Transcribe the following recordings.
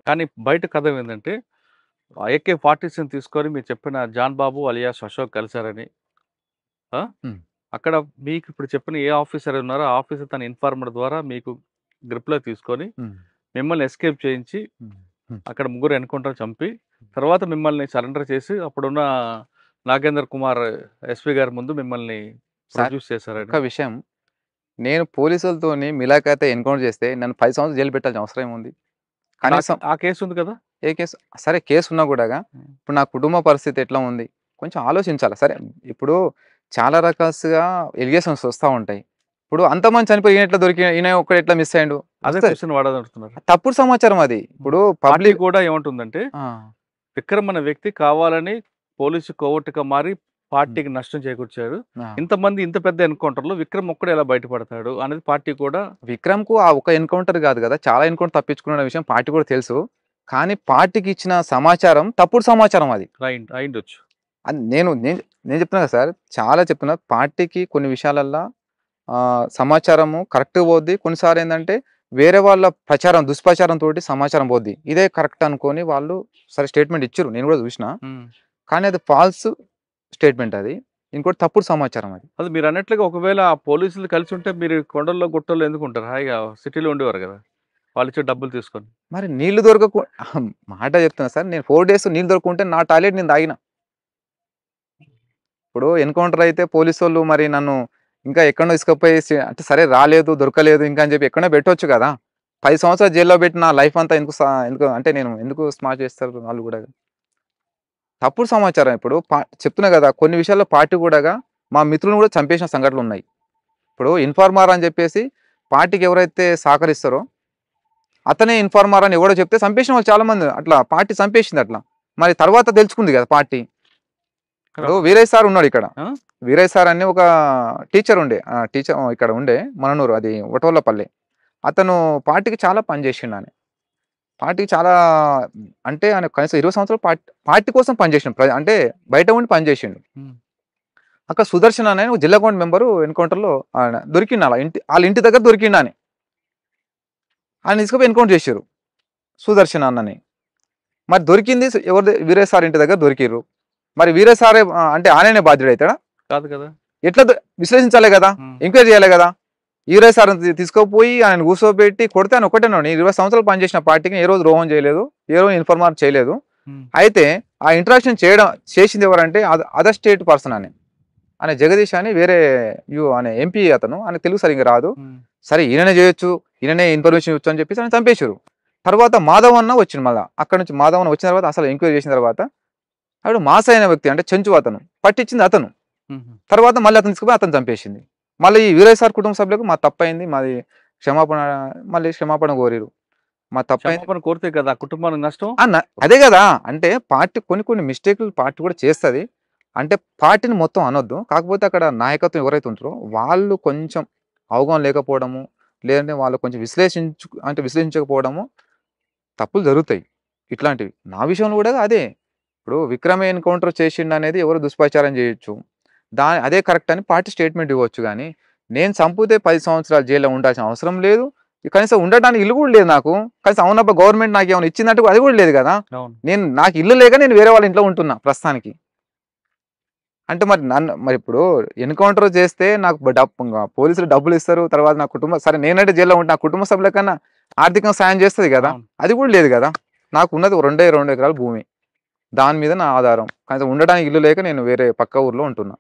కానీ బయట కథ ఏందంటే AK-47 తీసుకొని మీరు చెప్పిన జాన్ బాబు అలియాస్ అశోక్ కలిసారని. ఆ! హ్మ్. అక్కడ మీకు ఇప్పుడు చెప్పిన ఏ ఆఫీసర్ ఉన్నారో ఆ ఆఫీసర్ తన ఇన్ఫార్మర్ ద్వారా మీకు గ్రిప్‌లోకి తీసుకొని హ్మ్. మిమ్మల్ని ఎస్కేప్ చేయించి హ్మ్. హ్మ్. అక్కడ ముగ్గురు ఎన్‌కౌంటర్ చంపి తర్వాత మిమ్మల్ని సరెండర్ చేసి అప్పుడున్న నాగేంద్ర కుమార్ ఎస్పీ గారి ముందు మిమ్మల్ని సార్ ప్రొడ్యూస్ చేశారని. ఒక్క విషయం నేను పోలీసులతోని మిలాఖాతే ఎన్‌కౌంటర్ చేస్తే నన్ను 10 సంవత్సరాలు జైలు పెట్టాల్సిన అవసరం ఏముంది? కనీసం ఆ కేసు ఉంది కదా! ఏ కేసు సరే కేసున్నా గూడాగా హ్మ్. ఇప్పుడు నా కుటుంబ పరిస్థితి ఎట్లా ఉంది? కొంచెం ఆలోచించాలి. సరే ఇప్పుడు చాలా రకాలుగా ఎలిగేషన్స్ వస్తా ఉంటాయి. ఇప్పుడు అంతమంది చనిపోయి ఈయన ఎట్లా ఈయన ఒక్కడు ఎట్లా మిస్ అయ్యిండు? అదే వస్తది. క్వెషన్ వాడదనుకుంటున్నారు. తప్పుడు సమాచారం అది. హ్మ్. ఇప్పుడు పార్టీ పబ్లిక్ కూడా ఏమంటుందంటే ఆ! విక్రమ్ అనే వ్యక్తి కావాలని పోలీసు కోవట్టుగా మారి హ్మ్. పార్టీకి నష్టం చేకూర్చాడు. ఆ! ఇంతమంది ఇంత పెద్ద ఎన్‌కౌంటర్‌లో విక్రమ్ ఒక్కడే ఎలా బయటపడతాడు అనేది పార్టీ కూడా విక్రమ్‌కు ఆ ఒక ఎన్‌కౌంటర్ గాదు గదా! చాలా ఎన్‌కౌంటర్ తప్పించుకున్న విషయం పార్టీ కూడా తెలుసు. కానీ పార్టీకి ఇచ్చిన సమాచారం తప్పుడు సమాచారం అది. అయ్యుండొచ్చు. అని నేను నేను నేను చెప్తున్నా కదా సార్! చాలా చెప్తున్నా. పార్టీకి కొన్ని విషయాలల్ల సమాచారము కరెక్ట్‌గా పోద్ది. కొన్నిసార్లు ఏందంటే వేరే వాళ్ళ ప్రచారం, దుష్ప్రచారం తోటి సమాచారం పోద్ది. ఇదే కరెక్ట్ అనుకోని వాళ్ళు సరే స్టేట్‌మెంట్ ఇచ్చిర్రు. నేను కూడా చూసినా. హ్మ్. కానీ అది ఫాల్స్ స్టేట్‌మెంట్ అది. ఇంకోటి తప్పుడు సమాచారం అది. అది మీరన్నట్లుగా ఒకవేళ ఆ పోలీసులు కలిసుంటే మీరు కొండల్లో, గుట్టల్లో ఎందుకుంటారు? హాయిగా సిటీలో ఉండేవారు గదా! వాళ్ళిచ్చే డబ్బులు తీసుకొని. మరి నీళ్లు మాట చెప్తున్నా సార్. నేను 4 డేస్ నీళ్ళు దొరకకుంటే నా టాయిలెట్ నేను తాగిన. ఇప్పుడు ఎన్‌కౌంటర్ అయితే పోలీసోళ్ళు మరి నన్ను ఇంకా ఎక్కడనో తీసుకుపోయి అంటే సరే రాలేదు, దొరకలేదు ఇంకా అని చెప్పి ఎక్కడనో పెట్టొచ్చు కదా! 10 సంవత్సరాలు జైల్‌లో పెట్టి నా లైఫ్ అంతా ఎందుకు అంటే నేను ఎందుకు స్మాష్ చేస్తారు వాళ్ళు గూడా. తప్పుడు సమాచారం ఇప్పుడు చెప్తున్నా గదా! కొన్ని విషయాల్లో పార్టీ గూడాగా మా మిత్రులను గూడా చంపేసిన సంఘటనలున్నాయి. ఇప్పుడు ఇన్ఫార్మర్ అని జెప్పేసి పార్టీకి ఎవరైతే సహకరిస్తారో అతనే ఇన్ఫార్మర్ అని ఎవడో చెప్తే చంపేసిన వాళ్ళు చాలా మంది అట్లా పార్టీ చంపేసింది అట్లా. మరి తర్వాత తెలుసుకుంది గదా పార్టీ. ఇప్పుడు వీరయ్య సార్ ఉన్నాడిక్కడ. ఆ! వీరయ్య సార్ అని ఒక టీచర్ ఉండే. టీచర్ ఇక్కడ ఉండే మననూరు అది ఒటోళ్ళపల్లి. అతను పార్టీకి చాలా పని జేషిండాయన. పార్టీకి చాలా అంటే ఆయన కనీసం 20 సంవత్సరాలు పార్టీ కోసం పనిచేసిండు. అంటే బయట ఉండి పని చేసిండు. హ్మ్. అక్కడ సుదర్శన్ అనే ఒక జిల్లా కౌంట్ మెంబరు ఎన్‌కౌంటర్‌లో ఆయన దొరికిండు అలా ఆళ్ళ ఇంటి దగ్గర దొరికిండాయన. ఆయన తీసుకుపోయి ఎన్‌కౌంటర్ చేసిర్రు. సుదర్శన్ అన్నని. మరి దొరికింది ఎవరిది వీరయ్య సార్ ఇంటి దగ్గర దొరికిర్రు. మరి వీరయ్య సారే అంటే ఆయననే బాధ్యుడైతాడా? కాదు కదా! ఎట్లా విశ్లేషించాలి గదా! హ్మ్. ఎంక్వైరీ చేయాలి గదా! వీరయ్య సార్‌ని తీసుకుపోయి ఆయనను కూర్చోబెట్టి కొడితే ఆయన ఒక్కటే అన్నాడు. నేను 20 సంవత్సరాలు పనిచేసిన పార్టీకి ఏ రోజు ద్రోహం చేయలేదు. ఏ రోజు ఇన్ఫార్మర్ చేయలేదు. హ్మ్. అయితే ఆ ఇంటరాక్షన్ చేసింది ఎవరంటే అదర్ స్టేట్ పర్సన్ అని. ఆయన జగదీష్ అని వేరే అనే ఎంపీ అతను. ఆయనకు తెలుగు సరిగ్గా రాదు. హ్మ్. సరే ఈయననే చేయొచ్చు. ఈయననే ఇన్ఫర్మేషన్ ఇవ్వచ్చు అని చెప్పేసి ఆయన చంపేసిర్రు. తర్వాత మాధవ్ అన్న వచ్చిండు మళ్ళా. అక్కడి నుంచి మాధవ్ అన్న వచ్చిన తర్వాత అసలు ఎంక్వైరీ చేసిన తర్వాత ఆడు మాస్ అయిన వ్యక్తి అంటే చెంచు అతను. పట్టించింది అతను. హుహు. తర్వాత మళ్ళీ అతను తీసుకుపోయి అతను చంపేసింది. మళ్ళీ ఈ వీరయ్య సార్ కుటుంబ సభ్యులకు మా తప్పయింది. మాది క్షమాపణ మళ్ళీ క్షమాపణ కోరిర్రు. మా తప్పయింది. క్షమాపణ కోరితే కదా! ఆ కుటుంబానికి నష్టం. ఆ! అదే గదా! అంటే పార్టీ కొన్ని మిస్టేక్‌లు పార్టీ కూడా చేస్తది. అంటే పార్టీని మొత్తం అనొద్దు. కాకపోతే అక్కడ నాయకత్వం ఎవరైతే ఉంటారో వాళ్ళు కొంచెం అవగాహన లేకపోవడము, లేదంటే వాళ్ళు కొంచెం విశ్లేషించకపోవడము తప్పులు జరుగుతాయి. ఇట్లాంటివి. నా విషయంలో గూడా అదే. ఇప్పుడు విక్రమ్ ఎన్‌కౌంటర్ చేసిండనేది ఎవరు దుష్ప్రచారం చేయొచ్చు. అదే కరెక్ట్ అని పార్టీ స్టేట్‌మెంట్ ఇవ్వచ్చు గానీ, నేను చంపితే 10 సంవత్సరాలు జైల్‌లో ఉండాల్సిన అవసరం లేదు. కనీసం ఉండటానికి ఇల్లు గూడా లేదు నాకు. కనీసం అవునబ్బా గవర్నమెంట్ నాకేమైనా ఇచ్చిందంటే అది గూడా లేదు గదా! అవును. నాకు ఇల్లు లేక నేను వేరే వాళ్ళ ఇంట్లో ఉంటున్నా ప్రస్తుతానికి. అంటే మరి మరిప్పుడు ఎన్‌కౌంటర్ చేస్తే నాకు పోలీసులు డబ్బులిస్తారు. తర్వాత నా కుటుంబం సరే నేనంటే జైల్‌లో ఉంటే నా కుటుంబ సభ్యుల కన్నా ఆర్థికంగా సాయం చేస్తది గదా! అవును. అది గూడా లేదు గదా! నాకున్నది 2 ఎకరాల భూమి. దాని మీద నా ఆధారం. కనీసం ఉండడానికి ఇల్లు లేక నేను వేరే పక్క ఊర్లో ఉంటున్నా.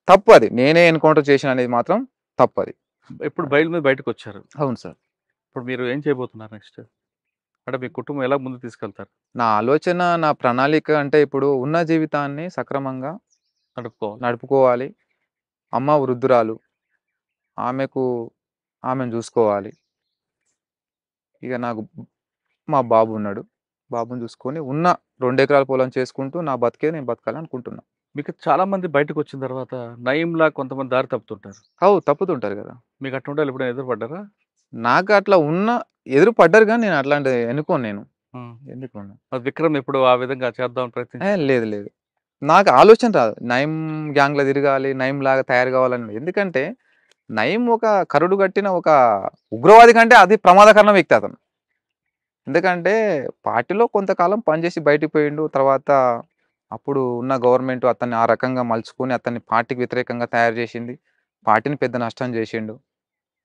తప్పు అది. నేనే ఎన్‌కౌంటర్ చేశాననేది మాత్రం తప్పది. ఇప్పుడు బెయిల్ మీద బయటకొచ్చారు. అవును సార్. ఇప్పుడు మీరు ఏం చేయబోతున్నారు నెక్స్ట్? అంటే మీ కుటుంబం ఎలా ముందుకు తీసుకెళ్తారు? నా ఆలోచన, నా ప్రణాళిక అంటే ఇప్పుడు ఉన్న జీవితాన్ని సక్రమంగా నడుపుకోవాలి. నడుపుకోవాలి. అమ్మ వృద్ధురాలు. ఆమెకు ఆమెను జూసుకోవాలి. ఇగ నాకు మా బాబు ఉన్నాడు. బాబుని చూసుకొని ఉన్న 2 ఎకరాల పొలం చేసుకుంటూ నా బతికే నేను బతకాలనుకుంటున్నా. మీకు చాలా మంది బయటకొచ్చిన తర్వాత నయీంలా కొంతమంది దారి తప్పుతుంటారు. తప్పుతుంటారు గదా! మీకు అటువంటోళ్ళు ఎప్పుడైనా ఎదురుపడ్డారా? నాకు అట్లా ఎదురు పడ్డారు గానీ నేను అట్లాంటిది ఎన్నుకోను నేను. హ్మ్. ఎన్నుకోను. మరి విక్రమ్ ఎప్పుడు ఆ విధంగా చేద్దామని ప్రయత్నించారా? లేదు లేదు. నాకు ఆలోచన రాదు. నయీం గ్యాంగ్‌లో తిరగాలి, నయీంలాగా తయారు కావాలని. ఎందుకంటే నయీం ఒక కరుడు గట్టిన ఒక ఉగ్రవాది కంటే అది ప్రమాదకరమైన వ్యక్తి అతను. ఎందుకంటే పార్టీలో కొంతకాలం పనిచేసి బయటికి పోయిండు. తర్వాత అప్పుడు ఉన్న గవర్నమెంట్ అతన్ని ఆ రకంగా మలుచుకొని అతన్ని పార్టీకి వ్యతిరేకంగా తయారు చేసింది. పార్టీని పెద్ద నష్టం చేసిండు.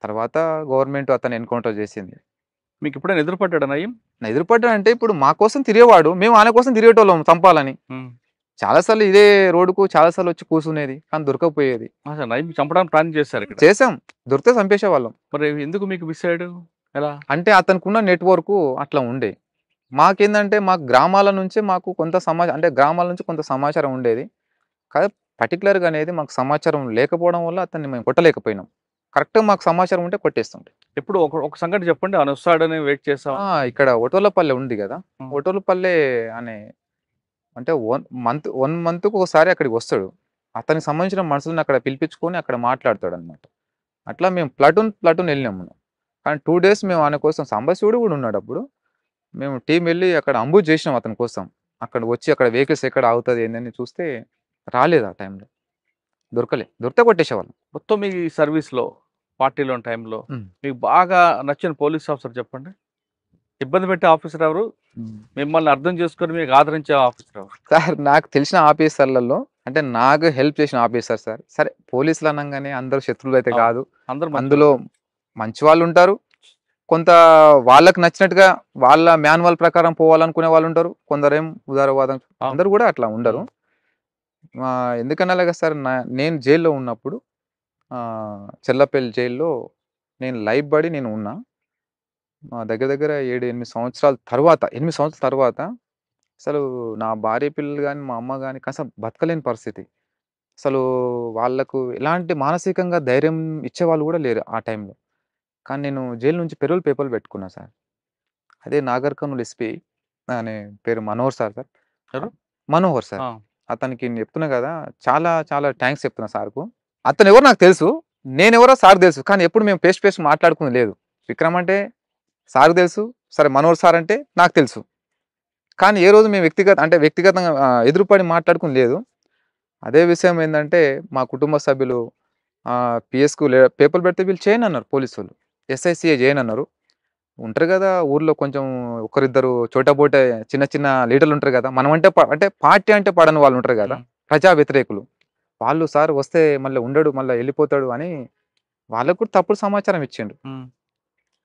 తర్వాత గవర్నమెంట్ అతన్ని ఎన్‌కౌంటర్ చేసింది. మీకెప్పుడైనా ఎదురుపడ్డాడా నయీం? ఎదురుపడ్డాడంటే ఇప్పుడు మా కోసం తిరిగేవాడు. మేము ఆయన కోసం తిరిగేటోళ్ళం చంపాలని. హ్మ్. చాలా సార్లు ఇదే రోడ్డుకు చాలా సార్లు వచ్చి కూర్చునేది. కానీ దొరకకపోయేది. అసలు నయీం చంపడానికి ప్లాన్ చేశారిక్కడ. చేసాం. దొరికితే చంపేసేవాళ్ళం. మరి ఎందుకు మీకు మిస్ అయ్యాడు? ఎలా? అంటే అతనికున్న నెట్‌వర్కు అట్లా ఉండే. మాకేందంటే మాకు గ్రామాల నుంచే మాకు కొంత అంటే గ్రామాల నుంచి కొంత సమాచారం ఉండేది. కానీ పర్టిక్యులర్‌గా అనేది మాకు సమాచారం లేకపోవడం వల్ల అతన్ని మేము కొట్టలేకపోయినాం. కరెక్ట్‌గా మాకు సమాచారం ఉంటే కొట్టేస్తుండే. ఎప్పుడు ఒక సంఘటన చెప్పండి. ఆయన వస్తాడని వెయిట్ చేసాం. ఇక్కడ ఒటోలపల్లె ఉంది గదా! హ్మ్. ఒటోలపల్లె అనే అంటే 1 మంత్‌కి ఒకసారి అక్కడికి వస్తాడు. అతనికి సంబంధించిన మనుషులను అక్కడ పిలిపించుకొని అక్కడ మాట్లాడతాడన్నమాట. అట్లా మేము ప్లాటూన్ ఎళ్ళినాము. కానీ 2 డేస్ మేము ఆయన కోసం సాంబశివుడు గూడా ఉన్నాడప్పుడు. మేము టీమ్ ఎళ్లి అక్కడ అంబుష్ జేసినాం అతని కోసం. అక్కడ వచ్చి అక్కడ వెహికల్స్ ఎక్కడ ఆగుతది ఏందని చూస్తే రాలేదు ఆ టైంలో. దొరకలే. దొరికితే కొట్టేసేవాళ్ళం. మొత్తం మీ సర్వీస్‌లో, పార్టీలో ఉన్న టైంలో హ్మ్. మీకు బాగా నచ్చిన పోలీస్ ఆఫీసర్ చెప్పండి? ఇబ్బంది పెట్టే ఆఫీసర్ ఎవరు? మిమ్మల్ని అర్థం చేసుకొని మీకు ఆదరించే ఆఫీసర్ ఎవరు? సార్ నాకు తెలిసిన ఆఫీసర్‌లలో అంటే నాకు హెల్ప్ చేసిన ఆఫీసర్ సార్. సరే పోలీసులు అనంగానే అందరూ శత్రువులైతే అవును. కాదు. అందరూ అందులో మంచోళ్ళే. మంచి వాళ్ళుంటారు. కొంత వాళ్ళకి నచ్చినట్టుగా వాళ్ళ మాన్యువల్ ప్రకారం పోవాలనుకునే వాళ్ళుంటారు. కొందరేమో ఉదారవాదం అవును. అందరూ గూడా అట్లా ఉండరు. హ్మ్. ఎందుకని అలాగా సార్ నేను జైల్‌లో ఉన్నప్పుడు చెల్లపల్లి జైల్‌లో నేను లైవ్ బడి నేను ఉన్నా. దగ్గర దగ్గర 7, 8 సంవత్సరాల తర్వాత 8 సంవత్సరాల తర్వాత అసలు నా భార్య పిల్లలు గాని, మా అమ్మ గాని కనీసం బతకలేని పరిస్థితి. అసలు వాళ్ళకు ఎలాంటి మానసికంగా ధైర్యం ఇచ్చేవాళ్ళు గూడా లేరు ఆ టైంలో. కానీ నేను జైలు నుంచి పెరోల్ పేపర్‌లు పెట్టుకున్నా సార్. అదే నాగర్ కర్నూల్ ఎస్పీ ఆయన పేరు మనోహర్ సార్ సార్. ఎవరు? మనోహర్ సార్. ఆ! అతనికి నేను చెప్తున్నా గదా! చాలా చాలా థాంక్స్ చెప్తున్నా సార్‌కు. అతనెవరో నాకు తెలుసు. నేనెవరో సార్‌కి తెలుసు. కానీ ఎప్పుడు మేము ఫేస్ టు ఫేస్ మాట్లాడుకుంది లేదు. విక్రమ్ అంటే సార్‌కి తెలుసు. సరే మనోహర్ సార్ అంటే నాకు తెలుసు. కానీ ఏ రోజు మేము వ్యక్తిగతంగా ఎదురుపడి మాట్లాడుకుంది లేదు. అదే విషయం ఏందంటే మా కుటుంబ సభ్యులు పిఎస్‌కు పేపర్‌లు పెడితే వీళ్ళు చేయనన్నారు పోలీసోళ్ళు. SI, CI చేయనన్నారు. ఉంటారు గదా! ఊర్లో కొంచెం ఒకరిద్దరు చోటబోటే చిన్న చిన్న లీడర్‌లుంటారు గదా! మనమంటే అంటే పార్టీ అంటే పడని వాళ్ళుంటారు గదా! హ్మ్. ప్రజా వ్యతిరేకులు. వాళ్ళు సార్ వస్తే మళ్ళీ ఉండడు, మళ్ళా ఎళ్ళిపోతాడు అని వాళ్ళకి కూడా తప్పుడు సమాచారం ఇచ్చిండు. హ్మ్.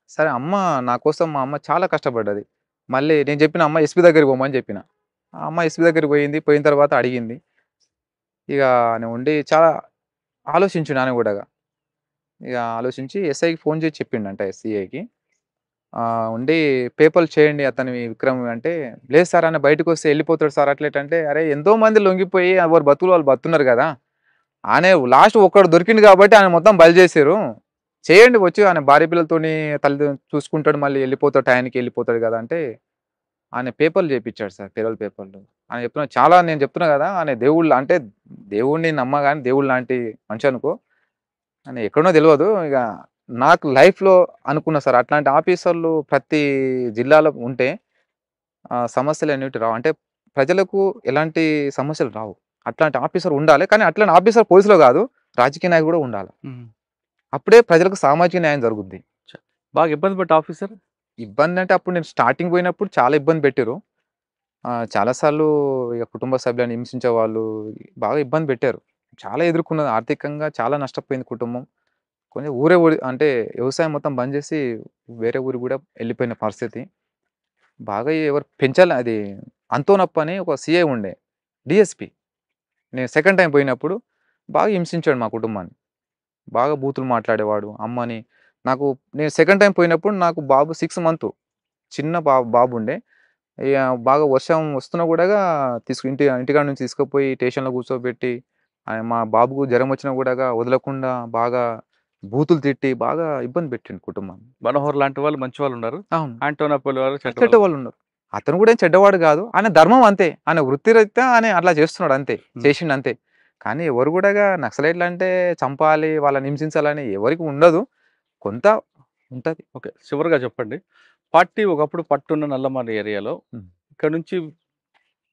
సరే నా కోసం మా అమ్మ చాలా కష్టపడ్డది. మళ్ళీ నేను చెప్పిన అమ్మ ఎస్పీ దగ్గరికి పొమ్మని చెప్పిన. ఆ అమ్మ ఎస్పీ దగ్గరికి పోయింది. పోయిన తర్వాత అడిగింది. ఇగ నేను ఉండి చాలా ఆలోచించిండు ఆయన గూడాగా. ఇగ ఆలోచించి ఎస్ఐకి ఫోన్ చేసి చెప్పిండంట సీఐకి. ఉండి పేపర్లు చేయండి అతనివి విక్రమ్ అంటే, లేదు సార్ ఆయన బయటకొస్తే ఎళ్ళిపోతాడు సార్ అట్లా ఇట్లా అంటే, అరే ఎంతో మంది లొంగిపోయి ఎవరి బతుకులు వాళ్ళు బతుకుతున్నారు గదా! ఆయనే లాస్ట్ ఒక్కడు దొరికిండు గాబట్టి ఆయన మొత్తం బలి జేసిర్రు. చేయండి వచ్చి ఆయన భార్య పిల్లలతోని చూసుకుంటాడు మళ్ళీ ఎళ్ళిపోతాడు టయానికి ఎళ్ళిపోతాడు గదా! అంటే, ఆయన పేపర్లు చేపిచ్చాడు సార్ పెరోల్ పేపర్లు. ఆయన నేను చెప్తున్నా గదా! ఆయన అంటే దేవుడిని నమ్మగాని దేవుడు లాంటి మనిషి అనుకో. ఆయన ఎక్కడనో తెలవదు. నాకు లైఫ్‌లో అనుకున్నా సార్. అట్లాంటి ఆఫీసర్‌లు ప్రతి జిల్లాలో ఉంటే సమస్యలనేటివి రావు. అంటే ప్రజలకు ఎలాంటి సమస్యలు రావు. అట్లాంటి ఆఫీసర్ ఉండాలి. కానీ అట్లాంటి ఆఫీసర్ పోలీస్‌లో గాదు. రాజకీయ నాయకుడు గూడా ఉండాల. హ్మ్. అప్పుడే ప్రజలకు సామాజిక న్యాయం జరుగుద్ది. చ బాగా ఇబ్బంది పడ్డ ఆఫీసర్? ఇబ్బందంటే అప్పుడు నేను స్టార్టింగ్ పోయినప్పుడు చాలా ఇబ్బంది పెట్టిర్రు. చాలా సార్లు ఇగ కుటుంబ సభ్యులను హింసించేవాళ్ళు బాగా ఇబ్బంది పెట్టారు. చాలా ఎదుర్కొన్నది. ఆర్థికంగా చాలా నష్టపోయింది కుటుంబం. కొంచెం ఊరే అంటే వ్యవసాయం మొత్తం బంద్ జేసి వేరే ఊరికి గూడా ఎళ్ళిపోయిన పరిస్థితి. బాగా ఎవరు అది అంతోనప్ప అని ఒక సీఐ ఉండే. డీఎస్‌పీ. నేను సెకండ్ టైమ్ పోయినప్పుడు బాగా హింసించాడు మా కుటుంబాన్ని. బాగా బూతులు మాట్లాడేవాడు. అమ్మని నాకు నేను సెకండ్ టైమ్ పోయినప్పుడు నాకు బాబు 6 మంతు. చిన్న బాబుండే. ఇగ బాగా వర్షం వస్తున్నా గూడాగా ఇంటికాడ నుంచి తీసుకుపోయి స్టేషన్‌లో కూర్చోబెట్టి మా బాబుకు జ్వరం వచ్చినా గూడాగా వదలకుండా బాగా బూతులు తిట్టి బాగా ఇబ్బంది పెట్టిండు కుటుంబాన్ని. 'మనోహర్' లాంటి వాళ్ళు మంచి వాళ్ళున్నారు. అవును. 'ఆంటోనా' వాళ్ళు చెడ్డవాళ్ళున్నారు. చెడ్డవాళ్ళున్నారు. అతను గూడా ఏం చెడ్డవాడు గాదు. ఆయన ధర్మం అంతే. ఆయన వృత్తిరీత్యా ఆయన అట్లా చేస్తున్నాడు అంతే. హ్మ్. చేసిండంతే. కానీ ఎవరు గూడాగా నక్సలైట్లంటే చంపాలి, వాళ్ళని హింసించాలని ఎవరికి ఉండదు. కొంత ఉంటది. ఓకే. చివరగా చెప్పండి. పార్టీ ఒకప్పుడు పట్టున్న నల్లమల ఏరియాలో హ్మ్. ఇక్కడి నుంచి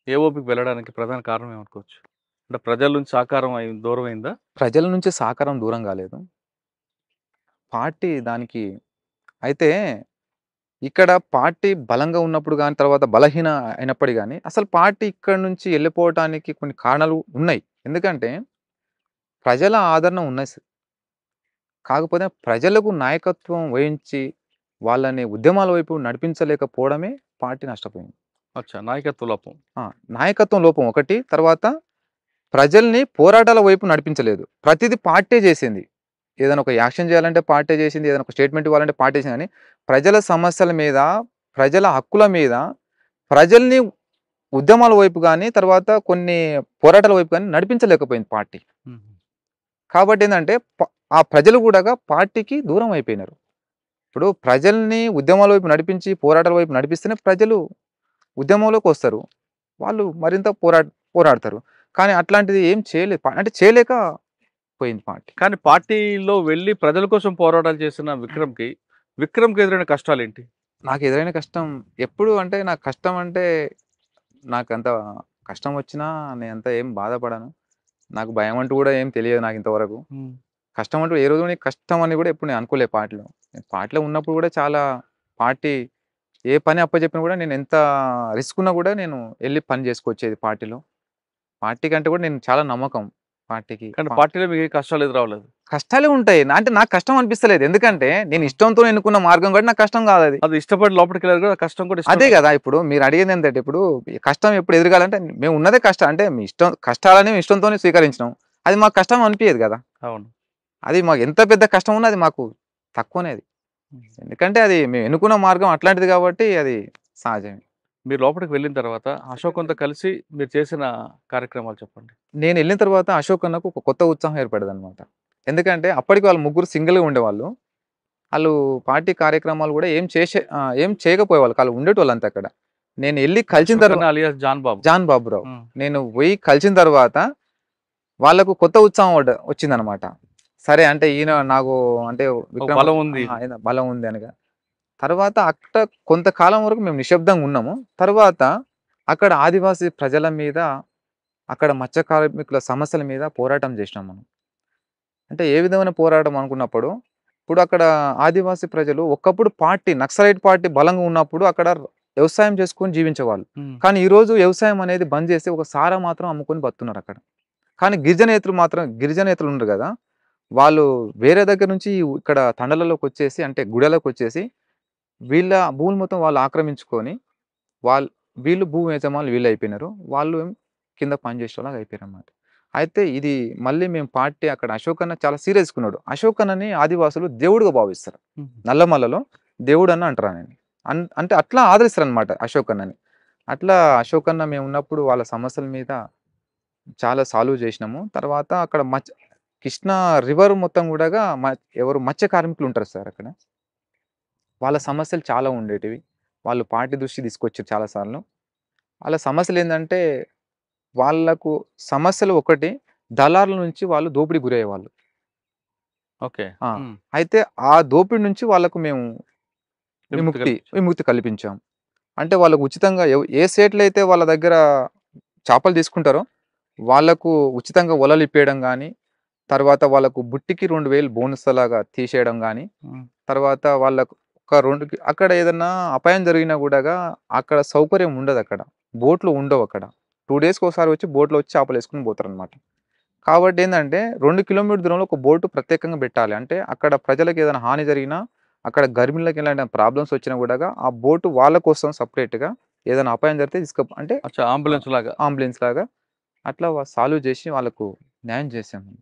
ఏఓబీకి వెళ్ళడానికి ప్రధాన కారణం ఏమనుకోవచ్చు? అంటే ప్రజల నుంచి సహకారం దూరమైందా? ప్రజల నుంచి సహకారం దూరం గాలేదు. పార్టీ దానికి అయితే ఇక్కడ పార్టీ బలంగా ఉన్నప్పుడు గాని, తర్వాత బలహీన అయినప్పటికి గాని, అసలు పార్టీ ఇక్కడి నుంచి ఎళ్ళిపోవటానికి కొన్ని కారణాలు ఉన్నాయి. ఎందుకంటే ప్రజల ఆదరణ ఉన్నది. కాకపోతే ప్రజలకు నాయకత్వం వహించి, వాళ్ళని ఉద్యమాల వైపు నడిపించలేకపోవడమే పార్టీ నష్టపోయింది. అచ్చా! నాయకత్వ లోపం. ఆ! నాయకత్వం లోపం ఒకటి. తర్వాత ప్రజల్ని పోరాటాల వైపు నడిపించలేదు. ప్రతిది పార్టీ జేసింది. ఏదైనా ఒక యాక్షన్ చేయాలంటే పార్టీ చేసింది. ఏదైనా ఒక స్టేట్మెంట్ ఇవ్వాలంటే పార్టీ చేసింది గానీ, ప్రజల సమస్యల మీద, ప్రజల హక్కుల మీద, ప్రజల్ని ఉద్యమాల వైపు గాని, తర్వాత కొన్ని పోరాటాల వైపు గాని నడిపించలేకపోయింది పార్టీ. హుహు. కాబట్టి ఏందంటే ఆ ప్రజలు గూడాగా పార్టీకి దూరం అయిపోయినారు. ఇప్పుడు ప్రజల్ని ఉద్యమాల వైపు నడిపించి, పోరాటాల వైపు నడిపిస్తేనే ప్రజలు ఉద్యమంలోకొస్తారు. వాళ్ళు మరింత పోరాడతారు. కానీ అట్లాంటిది ఏం చేయలేదు. అంటే చేయలేక పోయింది పార్టీ. కానీ పార్టీలో వెళ్లి ప్రజల కోసం పోరాటాలు చేసిన విక్రమ్‌కి ఎదురైన కష్టాలేంటి? నాకు ఎదురైన కష్టం ఎప్పుడు అంటే నాకు కష్టం అంటే నాకంత కష్టం వచ్చినా నేనంత ఏం బాధపడను. నాకు భయం అంటూ కూడా ఏం తెలియదు నాకు ఇంతవరకు. హ్మ్. కష్టం అంటూ ఏ రోజు నీకు కష్టం అని కూడా ఎప్పుడు నేను అనుకోలే పార్టీలో. నేను పార్టీలో ఉన్నప్పుడు కూడా చాలా పార్టీ ఏ పని అప్పజెప్పినా కూడా నేను ఎంత రిస్క్ ఉన్నా కూడా నేను ఎళ్లి పని చేసుకొచ్చేది పార్టీలో. పార్టీ కంటే కూడా నేను చాలా నమ్మకం పార్టీకి. కానీ పార్టీలో మీకు ఏ కష్టాలు ఎదురవ్వలేదు. కష్టాలే ఉంటాయి. అంటే నాకు కష్టం అనిపిస్తలేదు. ఎందుకంటే నేను హ్మ్. ఇష్టంతో ఎన్నుకున్న మార్గం కాబట్టి నాకు కష్టం కాదది. అది ఇష్టపడి లోపలికెళ్లారు కదా! కష్టం కూడా ఇష్టం అదే కదా! గదా! ఇప్పుడు మీరు అడిగేది ఏంటంటే ఇప్పుడు ఈ కష్టం ఎప్పుడు ఎదురగాలంటే మేము ఉన్నదే కష్టం. అంటే మీ ఇష్టం కష్టాలని మేము ఇష్టంతోనే స్వీకరించినాం. అది మాకు కష్టం అనిపియదు గదా! అవును. అది మాకు ఎంత పెద్ద కష్టం ఉన్నా అది మాకు తక్కువనే అది. హ్మ్. ఎందుకంటే అది మేము ఎన్నుకున్న మార్గం అట్లాంటిది కాబట్టి అది సహజమే. మీరు లోపలికి వెళ్ళిన తర్వాత అశోకంతో కలిసి మీరు చేసిన కార్యక్రమాలు చెప్పండి. నేనెళ్ళిన తర్వాత అశోక్ అన్నకు ఒక కొత్త ఉత్సాహం ఏర్పడదనమాట. ఎందుకంటే అప్పటికి వాళ్ళు ముగ్గురు సింగిల్‌గా ఉండేవాళ్ళు. ఆళ్ళు పార్టీ కార్యక్రమాలు గూడా ఏం చేయకపోయేవాళ్ళు. ఆళ్ళు ఉండేటోళ్ళంతే అక్కడ. నేను ఎళ్లి కలిసిన అశోక్ అన్న అలియాస్ జాన్ బాబు. జాన్ బాబురావు. హ్మ్. నేను పోయి కలిసిన తర్వాత వాళ్ళకు కొత్త ఉత్సాహం వచ్చిందనమాట. సరే అంటే ఈయన నాకు అంటే ఒక విక్రమ్ బలం ఉంది. ఈయన బలం ఉంది అనగా. తర్వాత అక్కడ కొంతకాలం వరకు మేము నిశ్శబ్దంగా ఉన్నాము. తర్వాత అక్కడ ఆదివాసీ ప్రజల మీద, అక్కడ మత్స్య కార్మికుల సమస్యల మీద పోరాటం చేసినాం మనం. అంటే ఏ విధమైన పోరాటం అనుకున్నప్పుడు, ఇప్పుడు అక్కడ ఆదివాసీ ప్రజలు ఒకప్పుడు నక్సలైట్ పార్టీ బలంగా ఉన్నప్పుడు అక్కడ వ్యవసాయం చేసుకొని జీవించేవాళ్ళు. హ్మ్. కానీ ఈరోజు వ్యవసాయం అనేది బంద్ చేసి ఒక సారా మాత్రం అమ్ముకొని బతుకుతున్నారక్కడ. కానీ గిరిజనేతలు ఉండరు గదా! వాళ్ళు వేరే దగ్గర నుంచి ఇక్కడ తండలలోకొచ్చేసి అంటే గుడెలకొచ్చేసి వీళ్ళ భూములు మొత్తం వాళ్ళు ఆక్రమించుకొని వాళ్ వీళ్ళు భూమి యజమానులు వీళ్ళయిపోయినారు. వాళ్ళు కింద పని చేసేవాళ్ళలాగా అయిపోయారన్నమాట. అయితే ఇది మళ్ళీ మేము పార్టీ అక్కడ అశోక్ అన్న చాలా సీరియస్‌గున్నాడు. అశోక్ అన్నని ఆదివాసులు దేవుడుగా భావిస్తారు. హుహు. నల్లమల్లలో దేవుడన్న అంటారు ఆయనని. అంటే అట్లా ఆదరిస్తారన్నమాట అశోక్ అన్నని. అట్లా అశోక్ అన్న మేమున్నప్పుడు వాళ్ళ సమస్యల మీద చాలా సాల్వ్ చేసినాము. తర్వాత అక్కడ కృష్ణా రివర్ మొత్తం గూడాగా ఎవరు మత్స్య కార్మికులుంటారు సార్ అక్కడ. వాళ్ళ సమస్యలు చాలా ఉండేటివి. వాళ్ళు పార్టీ దృష్టికి తీసుకొచ్చారు చాలా సార్లు. వాళ్ళ సమస్యలేందంటే, వాళ్ళకు సమస్యలు ఒకటి, దళారుల నుంచి వాళ్ళు దోపిడీకి గురయ్యేవాళ్ళు. ఓకే. ఆ! హ్మ్. అయితే ఆ దోపిడి నుంచి వాళ్ళకు మేము విముక్తి కల్పించారు. విముక్తి కల్పించాం. అంటే వాళ్ళకు ఉచితంగా ఏ స్టేట్‌లో అయితే వాళ్ళ దగ్గర చేపలు తీసుకుంటారో, వాళ్ళకు ఉచితంగా వలలిప్పేయడం గానీ, తర్వాత వాళ్ళకు బుట్టికి 2000 బోనస్‌లాగా తీసేయడం గానీ, హ్మ్. తర్వాత వాళ్ళకు ఒక 2కి అక్కడ ఏదన్నా అపాయం జరిగినా గూడాగా అక్కడ సౌకర్యం ఉండదక్కడ. బోట్‌లు ఉండవక్కడ. 2 డేస్‌కోసారి వచ్చి బోట్‌లో వచ్చి చేపలేసుకొని పోతారనమాట. కాబట్టి ఏందంటే 2 కిలోమీటర్ల దూరంలో ఒక బోటు ప్రత్యేకంగా పెట్టాలి. అంటే అక్కడ ప్రజలకు ఏదైనా హాని జరిగినా, అక్కడ గర్భిణులకి ఎలాంటి ప్రాబ్లమ్స్ వచ్చినా గూడాగా ఆ బోటు వాళ్ళ కోసం సెపరేట్‌గా ఏదైనా అపాయం జరిగితే అంటే అచ్చా! అంబులెన్స్ లాగా. అంబులెన్స్ లాగా అట్లా సాల్వ్ జేసి వాళ్ళకు న్యాయం చేశాము.